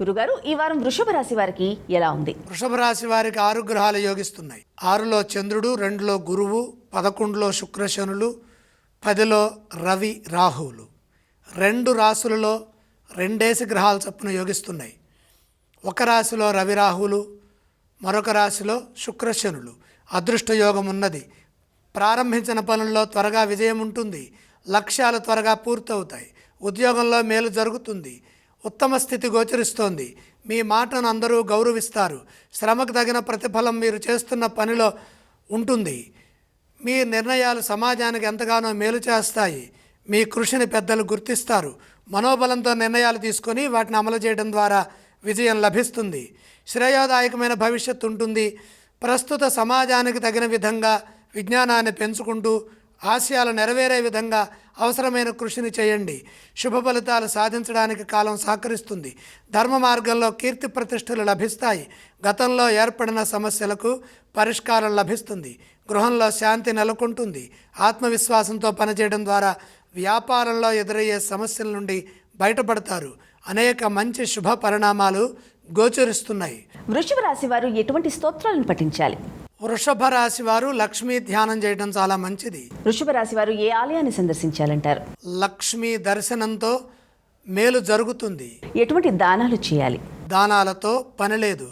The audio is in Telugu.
గురుగారు, ఈ వారం వృషభ రాశి వారికి ఎలా ఉంది? వృషభ రాశి వారికి 6 గ్రహాలు యోగిస్తున్నాయి. 6లో చంద్రుడు, 2లో గురువు, 11లో శుక్రశనులు, 10లో రవి రాహువులు. 2 రాశులలో 2 గ్రహాలు చొప్పున యోగిస్తున్నాయి. ఒక రాశిలో రవి రాహువులు, మరొక రాశిలో శుక్రశనులు. అదృష్ట యోగం ఉన్నది. ప్రారంభించిన పనుల్లో త్వరగా విజయం ఉంటుంది. లక్ష్యాలు త్వరగా పూర్తవుతాయి. ఉద్యోగంలో మేలు జరుగుతుంది. ఉత్తమ స్థితి గోచరిస్తోంది. మీ మాటను అందరూ గౌరవిస్తారు. శ్రమకు తగిన ప్రతిఫలం మీరు చేస్తున్న పనిలో ఉంటుంది. మీ నిర్ణయాలు సమాజానికి ఎంతగానో మేలు చేస్తాయి. మీ కృషిని పెద్దలు గుర్తిస్తారు. మనోబలంతో నిర్ణయాలు తీసుకొని వాటిని అమలు చేయడం ద్వారా విజయం లభిస్తుంది. శ్రేయోదాయకమైన భవిష్యత్తు ఉంటుంది. ప్రస్తుత సమాజానికి తగిన విధంగా విజ్ఞానాన్ని పెంచుకుంటూ ఆశయాలు నెరవేరే విధంగా అవసరమైన కృషిని చేయండి. శుభ ఫలితాలు సాధించడానికి కాలం సహకరిస్తుంది. ధర్మ మార్గంలో కీర్తి ప్రతిష్టలు లభిస్తాయి. గతంలో ఏర్పడిన సమస్యలకు పరిష్కారం లభిస్తుంది. గృహంలో శాంతి నెలకొంటుంది. ఆత్మవిశ్వాసంతో పనిచేయడం ద్వారా వ్యాపారంలో ఎదురయ్యే సమస్యల నుండి బయటపడతారు. అనేక మంచి శుభ పరిణామాలు గోచరిస్తున్నాయి. వృషభ రాశి వారు ఎటువంటి స్తోత్రాలను పఠించాలి? వృషభ రాశి వారు లక్ష్మీ ధ్యానం చేయడం చాలా మంచిది. వృషభ రాశి వారు ఏ ఆలయాన్ని సందర్శించాలంటారు? లక్ష్మీ దర్శనంతో మేలు జరుగుతుంది. ఎటువంటి దానాలు చేయాలి? దానాలతో పని లేదు.